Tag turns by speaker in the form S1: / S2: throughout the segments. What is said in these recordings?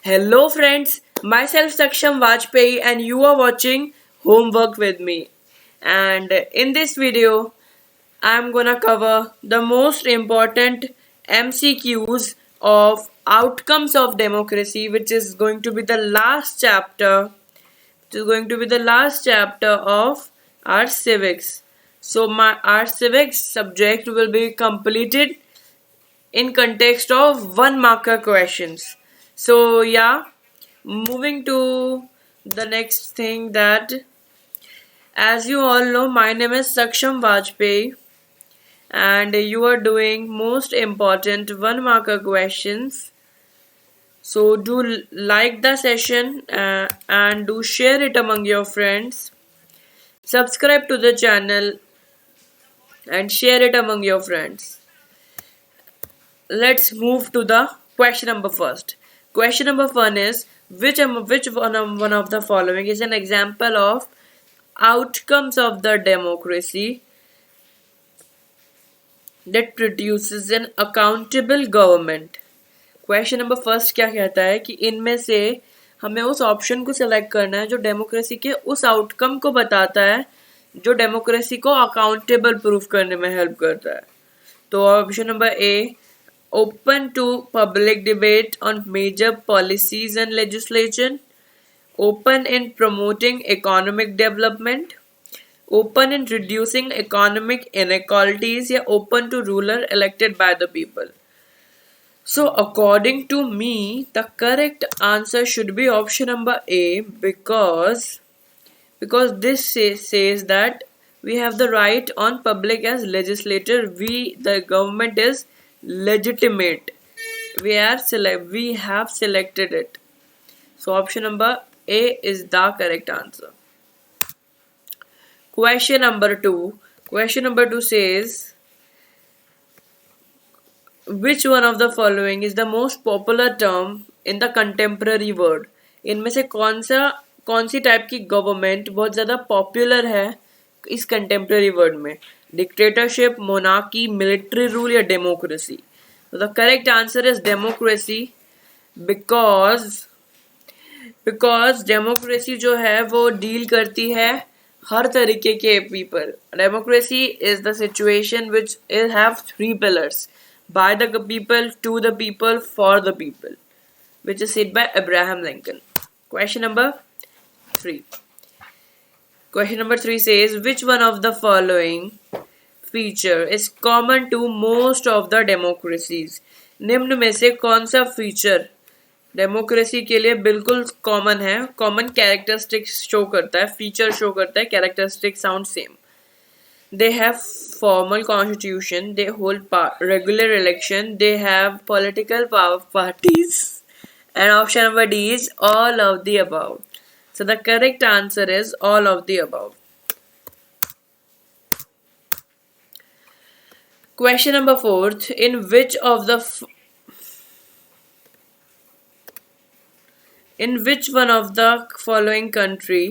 S1: Hello friends, myself Saksham Vajpayee and you are watching Homework with me. And in this video, I'm gonna cover the most important MCQs of outcomes of democracy, which is going to be the last chapter. Which is going to be the last chapter of our civics. So our civics subject will be completed in context of one marker questions. So yeah, moving to the next thing that, as you all know, my name is Saksham Vajpayee and you are doing most important one marker questions. So do like the session and do share it among your friends. Subscribe to the channel and share it among your friends. Let's move to the question number first. Question number one is which one of the following is an example of outcomes of the democracy that produces an accountable government. Question number first क्या कहता है कि इनमें से हमें उस option को select करना है जो डेमोक्रेसी के उस आउटकम को बताता है जो डेमोक्रेसी को अकाउंटेबल प्रूफ करने में हेल्प करता है. तो option number A, open to public debate on major policies and legislation, open in promoting economic development, open in reducing economic inequalities, या open to ruler elected by the people. So according to me, the correct answer should be option number A, because this says that we have the right on public as legislator. The government is legitimate. We have selected it. So option number A is the correct answer. Question number two. Question number two says, which one of the following is the most popular term in the contemporary world? इनमें से कौन सी type की government बहुत ज़्यादा popular है इस contemporary world में? Dictatorship, monarchy, military rule या डेमोक्रेसी? तो the correct answer is democracy, because democracy जो है वो डील करती है हर तरीके के people. Democracy is the situation which have three pillars: by the people, to the people, for the people, which is said by Abraham Lincoln. Question number 3. Question number 3 says, which one of the following feature is common to most of the democracies? निम्न में से कौन सा feature democracy के लिए बिल्कुल common है, common characteristics show करता है, फीचर शो करता है, characteristic sound same? They have formal constitution, they hold regular election, they have political parties, and option number D is all of the above. So the correct answer is all of the above. Question number 4, in which one of the following country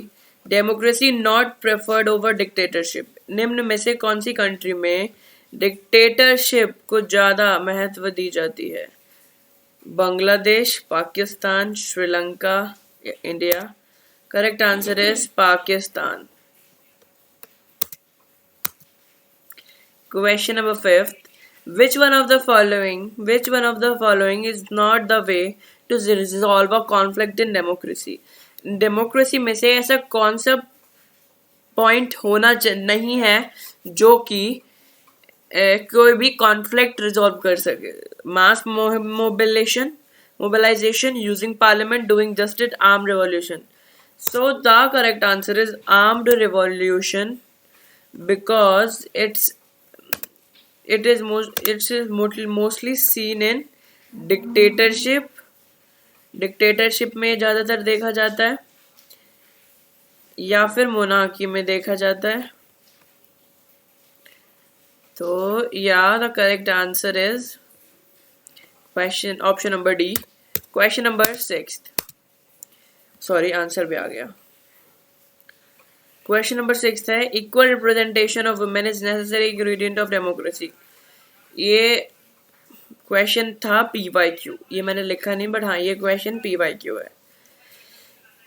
S1: democracy not preferred over dictatorship? निम्न में से कौन सी country में dictatorship को ज़्यादा महत्व दी जाती है? बांग्लादेश, पाकिस्तान, श्रीलंका या India? Correct answer is Pakistan. Question number 5, which one of the following is not the way to resolve a conflict in democracy? Democracy में से ऐसा कौन सा पॉइंट होना नहीं है जो कि कोई भी कॉन्फ्लिक्ट रिजॉल्व कर सके? Mass mobilisation, using parliament, doing justice, arm revolution? So the correct answer is armed revolution, because it is mostly seen in dictatorship में ज़्यादातर देखा जाता है या फिर मोनार्की में देखा जाता है. तो या the correct answer is option number D. Question number 6, sorry answer भी आ गया. क्वेश्चन नंबर 6 है equal representation of women is necessary ingredient of democracy. ये क्वेश्चन था PYQ, ये मैंने लिखा नहीं बट हाँ ये क्वेश्चन PYQ है।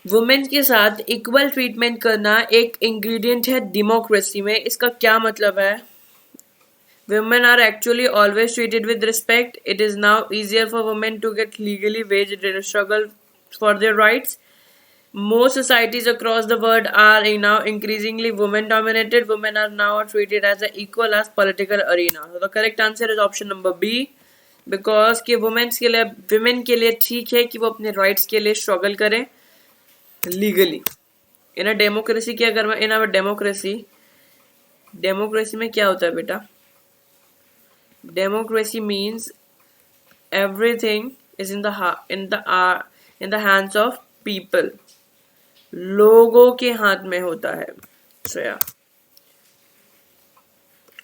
S1: वुमेन के साथ इक्वल ट्रीटमेंट करना एक इंग्रेडिएंट है डेमोक्रेसी में। इसका क्या मतलब है? Women are actually always treated with respect. It is now easier for women to get legally waged their struggle for their rights. Most societies across the world are now increasingly women dominated. Women are now treated as an equal as political arena. So the correct answer is option number B. Because कि women के लिए ठीक है कि वो अपने rights के लिए struggle करें legally. In a democracy क्या करना? In our democracy में क्या होता है बेटा? Democracy means everything is in the hands of people. लोगों के हाथ में होता है। So yeah.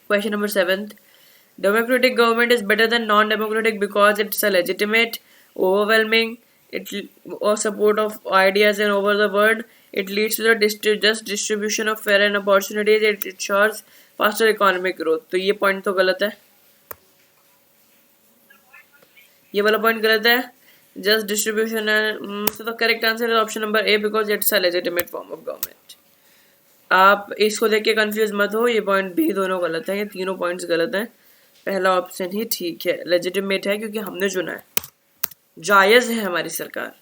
S1: Question number 7. Democratic government is better than non-democratic because it's a legitimate, overwhelming, or support of ideas and over the world. It leads to the just distribution of fair and opportunities. It ensures faster economic growth. तो ये point तो गलत है। ये वाला point गलत है। Just distribution है। सो the correct answer is option number A because it's a legitimate form of government. आप इसको देख के कंफ्यूज मत हो, ये पॉइंट भी दोनों गलत है, ये तीनों पॉइंट्स गलत हैं। पहला ऑप्शन ही ठीक है, लेजिटिमेट है क्योंकि हमने चुना है, जायज़ है हमारी सरकार।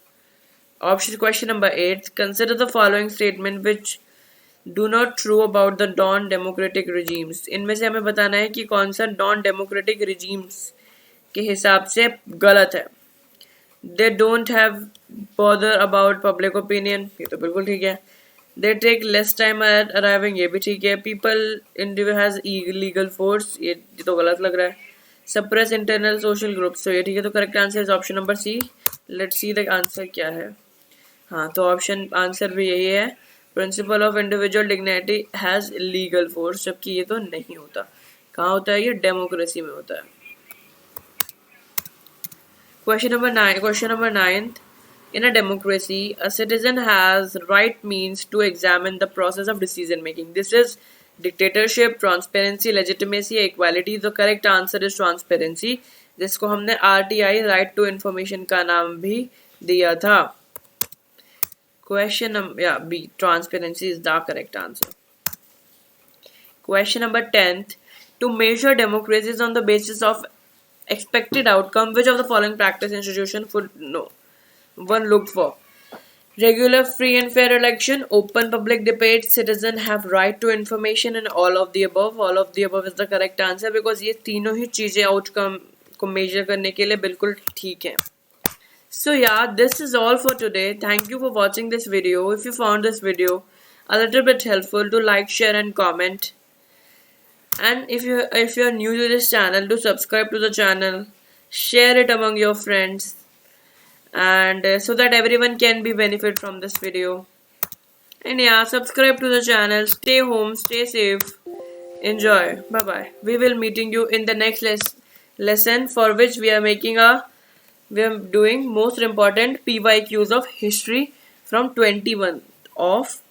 S1: Option question number 8, consider the following statement which do not true about the non democratic regimes. इनमें से हमें बताना है कि कौन सा नॉन डेमोक्रेटिक रिजीम्स के हिसाब से गलत है। They don't have bother about public opinion, ये तो बिल्कुल ठीक है। They take less time at arriving, ये भी ठीक है। People individual has legal force, ये तो गलत लग रहा है। सप्रेस इंटरनल सोशल ग्रुप्स, तो ये ठीक है। तो correct answer is option number C. Let's see the answer क्या है। हाँ, तो ऑप्शन आंसर भी यही है, principle of individual dignity has legal force, जबकि ये तो नहीं होता। कहाँ होता है? ये डेमोक्रेसी में होता है। Question number 9. In a democracy, a citizen has right means to examine the process of decision making. This is dictatorship, transparency, legitimacy, equality. The correct answer is transparency, जिसको हमने RTI, right to information का नाम भी दिया था। Question number B, transparency is the correct answer. Question number 10. To measure democracies on the basis of expected outcome, which of the following practice institution would know? 1. Looked for regular, free and fair election, open public debate, citizen have right to information, and all of the above. All of the above is the correct answer because ये तीनों ही चीजें outcome को major करने के लिए बिल्कुल ठीक है। So yeah, this is all for today. Thank you for watching this video. If you found this video a little bit helpful, do like, share and comment. And if you're new to this channel, do subscribe to the channel, share it among your friends, and so that everyone can be benefit from this video. And yeah, subscribe to the channel. Stay home, stay safe, enjoy. Bye bye. We will meeting you in the next lesson for which we are doing most important PYQs of history from 21 of